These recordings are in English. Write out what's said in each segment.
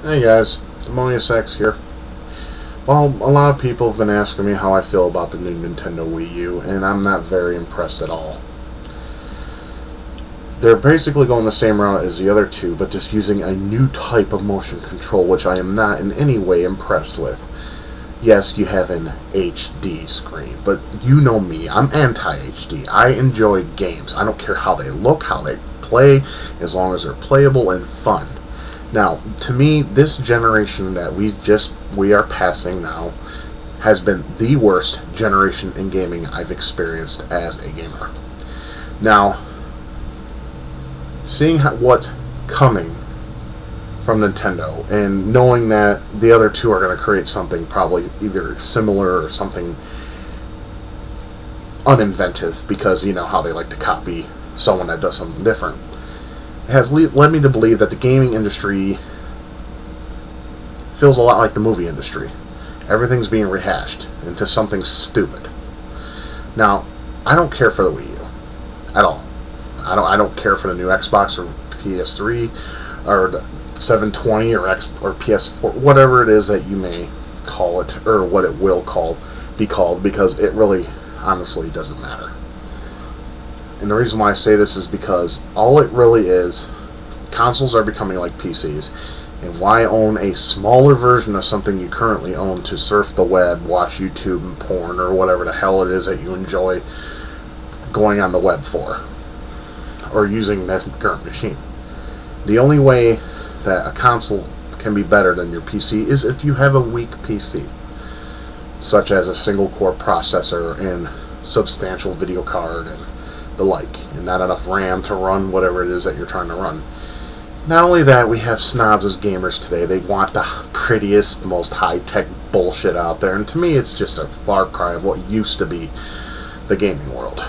Hey guys, Ammonius X here. Well, a lot of people have been asking me how I feel about the new Nintendo Wii U, and I'm not very impressed at all. They're basically going the same route as the other two, but just using a new type of motion control, which I am not in any way impressed with. Yes, you have an HD screen, but you know me, I'm anti-HD. I enjoy games. I don't care how they look, how they play, as long as they're playable and fun. Now, to me, this generation that we are passing now has been the worst generation in gaming I've experienced as a gamer. Now, seeing what's coming from Nintendo and knowing that the other two are going to create something probably either similar or something uninventive, because you know how they like to copy someone that does something different, has led me to believe that the gaming industry feels a lot like the movie industry. Everything's being rehashed into something stupid. Now, I don't care for the Wii U at all. I don't care for the new Xbox or PS3 or the 720 or PS4, whatever it is that you may call it, or what it will be called, because it really honestly doesn't matter. And the reason why I say this is because all it really is, consoles are becoming like PCs. And why own a smaller version of something you currently own to surf the web, watch YouTube and porn, or whatever the hell it is that you enjoy going on the web for, or using this current machine? The only way that a console can be better than your PC is if you have a weak PC, such as a single core processor and substantial video card and the like, and not enough RAM to run whatever it is that you're trying to run. Not only that, we have snobs as gamers today. They want the prettiest, most high-tech bullshit out there, and to me it's just a far cry of what used to be the gaming world.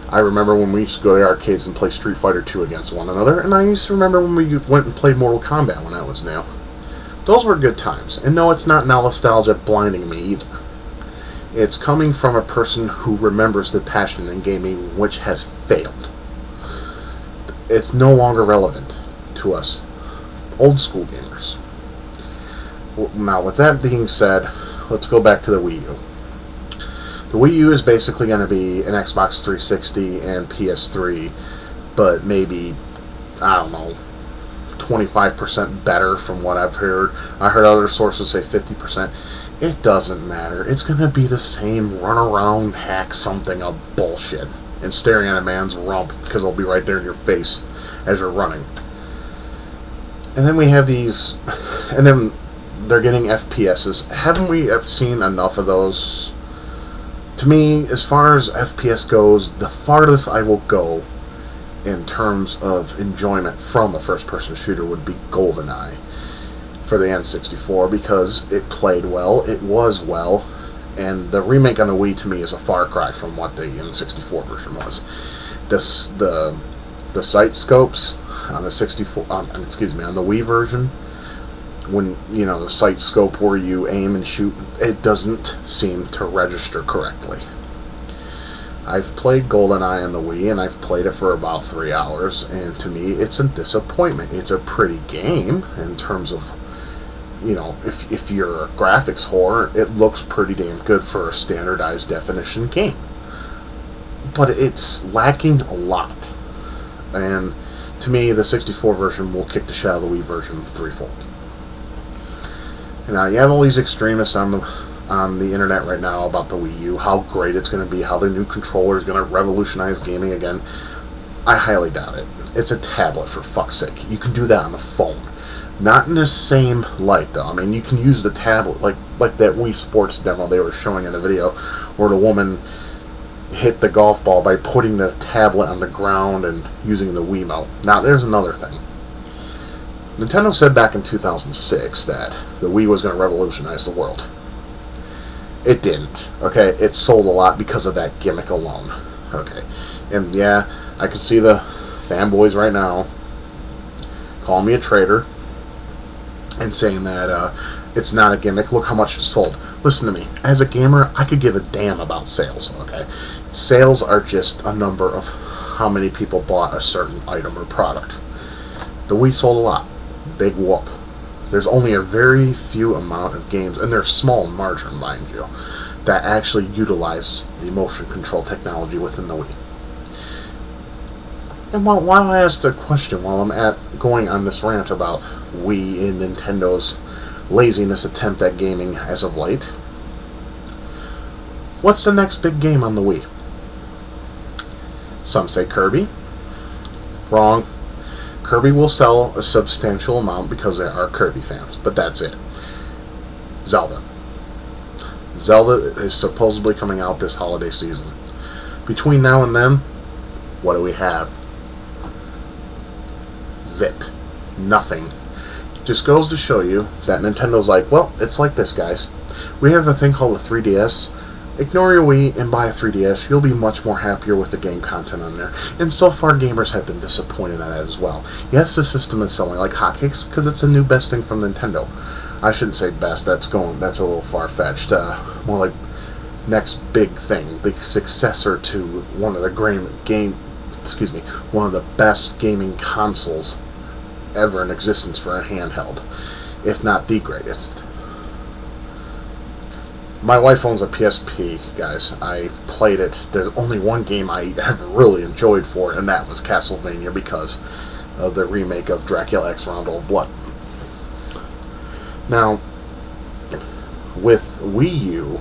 I remember when we used to go to arcades and play Street Fighter 2 against one another, and I used to remember when we went and played Mortal Kombat when I was new. Those were good times, and no, it's not nostalgia blinding me either. It's coming from a person who remembers the passion in gaming which has failed. It's no longer relevant to us old school gamers. Now, with that being said, let's go back to the Wii U. The Wii U is basically going to be an Xbox 360 and PS3, but maybe, I don't know, 25% better from what I've heard. I heard other sources say 50%. It doesn't matter. It's going to be the same run around, hack something of bullshit and staring at a man's rump, because it'll be right there in your face as you're running. And then we have these, and then they're getting FPSs. Haven't we seen enough of those? To me, as far as FPS goes, the farthest I will go in terms of enjoyment from a first-person shooter would be GoldenEye for the N64, because it played well, it was well, and the remake on the Wii to me is a far cry from what the N64 version was. The sight scopes on the 64, on the Wii version, when you know the sight scope where you aim and shoot, it doesn't seem to register correctly. I've played GoldenEye on the Wii, and I've played it for about 3 hours, and to me it's a disappointment. It's a pretty game in terms of, you know, if you're a graphics whore, it looks pretty damn good for a standardized definition game. But it's lacking a lot. And to me, the 64 version will kick the shit out of the Wii version threefold. And now you have all these extremists on the internet right now about the Wii U, how great it's going to be, how the new controller is going to revolutionize gaming again. I highly doubt it. It's a tablet, for fuck's sake. You can do that on the phone. Not in the same light, though. I mean, you can use the tablet, like that Wii Sports demo they were showing in the video, where the woman hit the golf ball by putting the tablet on the ground and using the Wiimote. Now, there's another thing. Nintendo said back in 2006 that the Wii was going to revolutionize the world. It didn't, okay? It sold a lot because of that gimmick alone, okay? And yeah, I can see the fanboys right now calling me a traitor and saying that it's not a gimmick. Look how much it sold. Listen to me. As a gamer, I could give a damn about sales, okay? Sales are just a number of how many people bought a certain item or product. The Wii sold a lot. big whoop. There's only a very few amount of games, and they're small in margin, mind you, that actually utilize the motion control technology within the Wii. And why don't I ask the question while I'm going on this rant about Wii and Nintendo's laziness attempt at gaming as of late? What's the next big game on the Wii? Some say Kirby. Wrong. Kirby will sell a substantial amount because there are Kirby fans, but that's it. Zelda. Zelda is supposedly coming out this holiday season. Between now and then, what do we have? Zip. Nothing. Just goes to show you that Nintendo's like, well, it's like this, guys. We have a thing called a 3DS. Ignore your Wii and buy a 3DS. You'll be much more happier with the game content on there. And so far, gamers have been disappointed in that as well. Yes, the system is selling like hotcakes because it's the new best thing from Nintendo. I shouldn't say best. That's a little far-fetched. More like next big thing, the successor to one of the one of the best gaming consoles ever in existence for a handheld, if not the greatest. My wife owns a PSP, guys. I played it. There's only one game I ever really enjoyed for it, and that was Castlevania because of the remake of Dracula X Round of Blood. Now, with Wii U,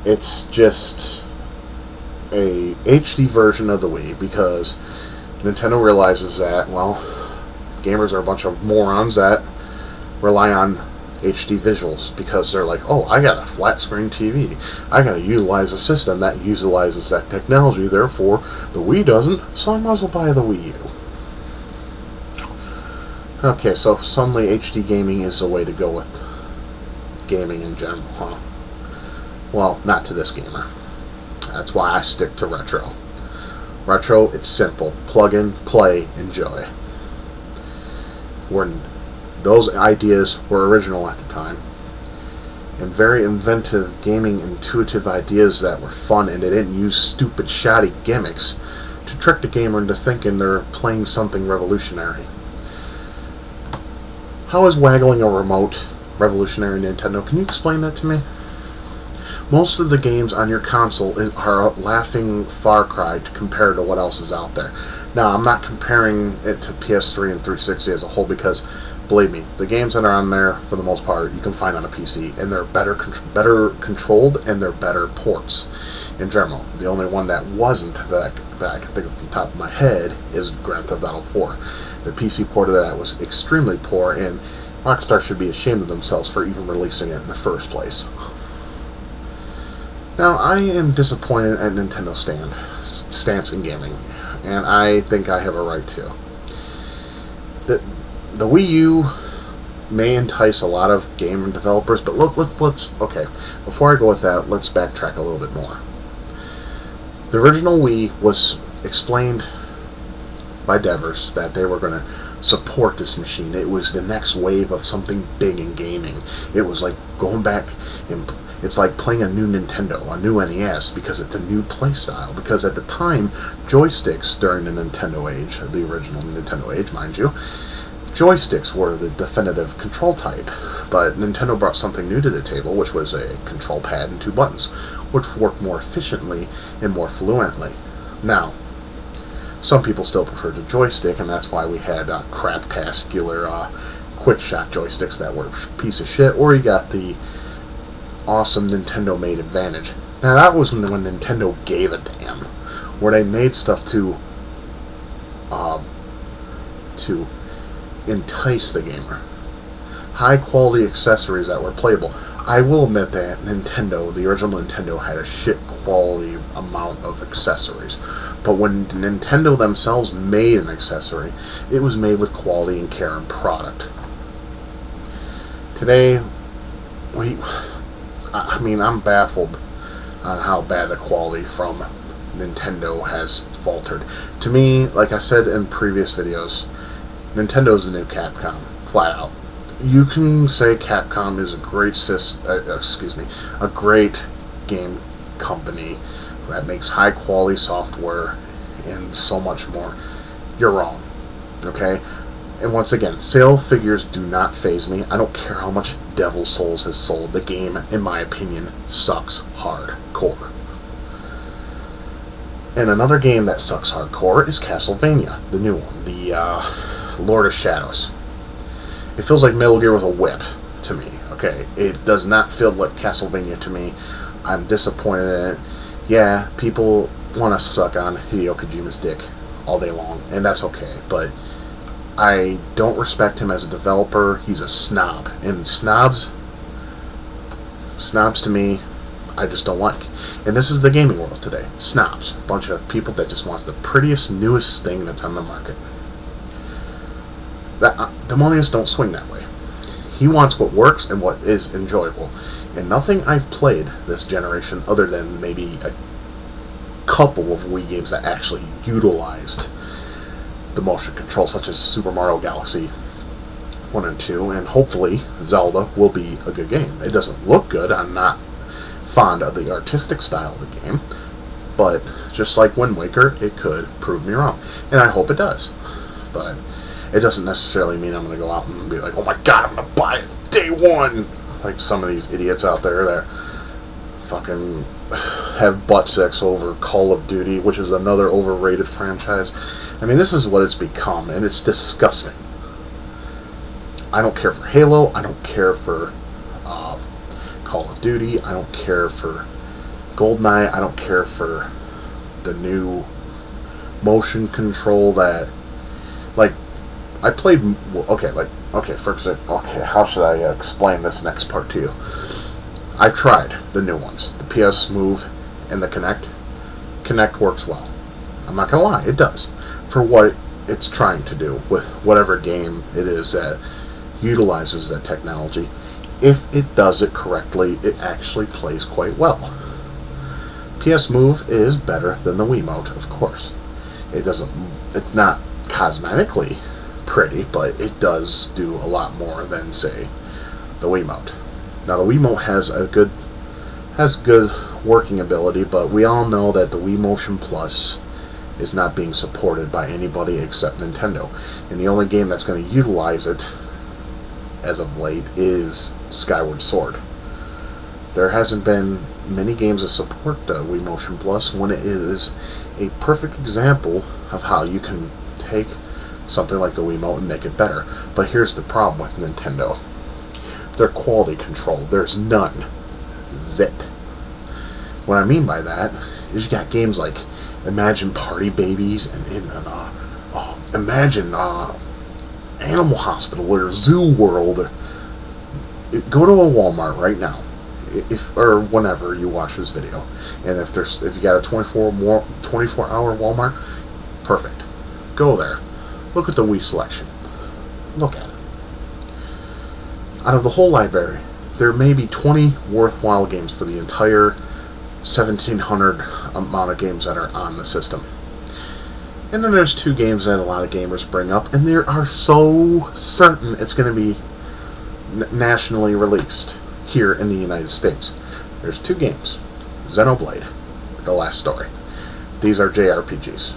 it's just a HD version of the Wii because Nintendo realizes that, well, gamers are a bunch of morons that rely on HD visuals because they're like, oh, I got a flat screen TV. I got to utilize a system that utilizes that technology, therefore the Wii doesn't, so I might as well buy the Wii U. Okay, so suddenly HD gaming is the way to go with gaming in general, huh? Well, not to this gamer. That's why I stick to retro. Retro, it's simple. Plug in, play, enjoy. Those ideas were original at the time. And very inventive, gaming, intuitive ideas that were fun, and they didn't use stupid, shoddy gimmicks to trick the gamer into thinking they're playing something revolutionary. How is waggling a remote revolutionary, Nintendo? Can you explain that to me? Most of the games on your console are a laughing far cry compared to what else is out there. Now, I'm not comparing it to PS3 and 360 as a whole because, believe me, the games that are on there, for the most part, you can find on a PC, and they're better controlled, and they're better ports in general. The only one that wasn't, that I can think of from the top of my head, is Grand Theft Auto 4. The PC port of that was extremely poor, and Rockstar should be ashamed of themselves for even releasing it in the first place. Now, I am disappointed at Nintendo's stance in gaming, and I think I have a right to. The Wii U may entice a lot of game developers, but okay, before I go with that, let's backtrack a little bit more. The original Wii was explained by devers that they were going to support this machine. It was the next wave of something big in gaming. It was like going back and it's like playing a new Nintendo, a new NES, because it's a new playstyle. Because at the time, joysticks during the Nintendo age, the original Nintendo age, mind you, joysticks were the definitive control type. But Nintendo brought something new to the table, which was a control pad and two buttons, which worked more efficiently and more fluently. Now, some people still prefer the joystick, and that's why we had craptacular quick shot joysticks that were a piece of shit, or you got the awesome Nintendo made Advantage. Now that was when Nintendo gave a damn, where they made stuff to entice the gamer. High quality accessories that were playable. I will admit that Nintendo, the original Nintendo, had a shit quality amount of accessories. But when Nintendo themselves made an accessory, it was made with quality and care and product. Today, I'm baffled on how bad the quality from Nintendo has faltered. To me, like I said in previous videos, Nintendo's the new Capcom, flat out. You can say Capcom is a great game company that makes high quality software and so much more. You're wrong. Okay? And once again, sale figures do not faze me. I don't care how much Devil Souls has sold. The game, in my opinion, sucks hardcore. And another game that sucks hardcore is Castlevania, the new one, the Lord of Shadows. It feels like Metal Gear with a whip to me. Okay, it does not feel like Castlevania to me. I'm disappointed in it. Yeah, people want to suck on Hideo Kojima's dick all day long, and that's okay, but I don't respect him as a developer. He's a snob, and snobs to me, I just don't like. And this is the gaming world today. Snobs. A bunch of people that just want the prettiest, newest thing that's on the market. Demonius don't swing that way. He wants what works and what is enjoyable. And nothing I've played this generation, other than maybe a couple of Wii games that actually utilized the motion control, such as Super Mario Galaxy 1 and 2, and hopefully Zelda will be a good game. It doesn't look good. I'm not fond of the artistic style of the game, but just like Wind Waker, it could prove me wrong, and I hope it does. But it doesn't necessarily mean I'm going to go out and be like, oh my god, I'm going to buy it day one, like some of these idiots out there that fucking have butt sex over Call of Duty, which is another overrated franchise. I mean, this is what it's become, and it's disgusting. I don't care for Halo, I don't care for Call of Duty, I don't care for GoldenEye, I don't care for the new motion control that, like, I played, how should I explain this next part to you? I tried the new ones, the PS Move and the Kinect. Kinect works well. I'm not gonna lie, it does. For what it's trying to do with whatever game it is that utilizes that technology. If it does it correctly, it actually plays quite well. PS Move is better than the Wiimote, of course. It's not cosmetically pretty, but it does do a lot more than, say, the Wiimote. Now, the Wiimote has good working ability, but we all know that the Wii Motion Plus is not being supported by anybody except Nintendo. And the only game that's going to utilize it as of late is Skyward Sword. There hasn't been many games that support the Wii Motion Plus, when it is a perfect example of how you can take something like the Wiimote and make it better. But here's the problem with Nintendo. Their quality control, there's none. Zip. What I mean by that is you got games like Imagine Party Babies and Imagine Animal Hospital or Zoo World. Go to a Walmart right now, or whenever you watch this video, and if you got a 24-hour Walmart, perfect. Go there. Look at the Wii selection. Look at it. Out of the whole library, there may be 20 worthwhile games for the entire 1,700 amount of games that are on the system. And then there's 2 games that a lot of gamers bring up, and they are so certain it's going to be nationally released here in the United States. There's 2 games. Xenoblade, The Last Story. These are JRPGs.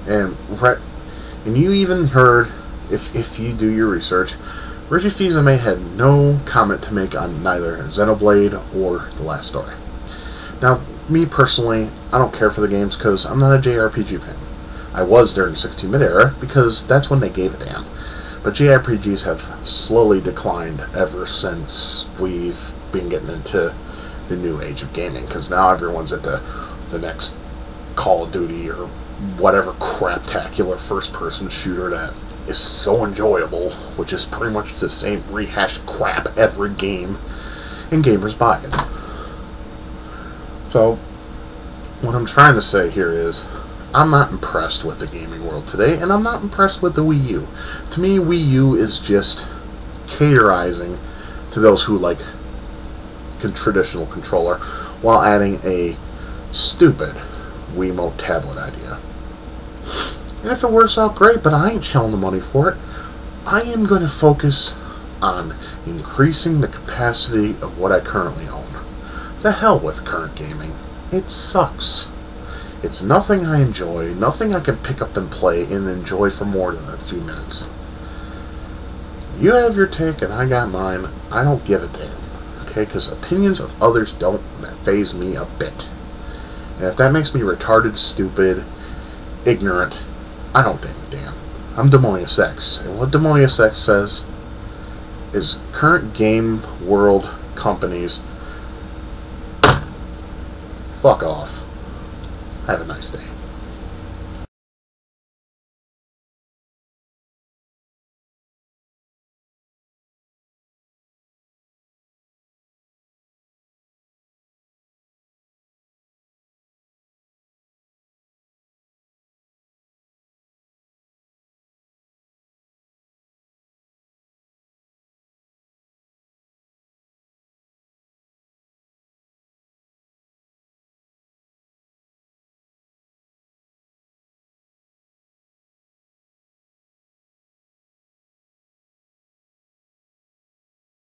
And you even heard, if you do your research, Reggie Fils-Aimé had no comment to make on neither Xenoblade or The Last Story. Now, me personally, I don't care for the games because I'm not a JRPG fan. I was during the 16-bit era because that's when they gave a damn. But JRPGs have slowly declined ever since we've been getting into the new age of gaming, because now everyone's at the next Call of Duty or whatever craptacular first-person shooter that is so enjoyable, which is pretty much the same rehashed crap every game, and gamers buy it. So, what I'm trying to say here is, I'm not impressed with the gaming world today, and I'm not impressed with the Wii U. To me, Wii U is just caterizing to those who like a traditional controller, while adding a stupid Wiimote tablet idea. And if it works out, great, but I ain't shelling the money for it. I am going to focus on increasing the capacity of what I currently own. The hell with current gaming. It sucks. It's nothing I enjoy, nothing I can pick up and play and enjoy for more than a few minutes. You have your take and I got mine. I don't give a damn. Okay? Because opinions of others don't faze me a bit. And if that makes me retarded, stupid, ignorant, I don't give a damn. I'm Demonius X. And what Demonius X says is current game world companies, fuck off. Have a nice day.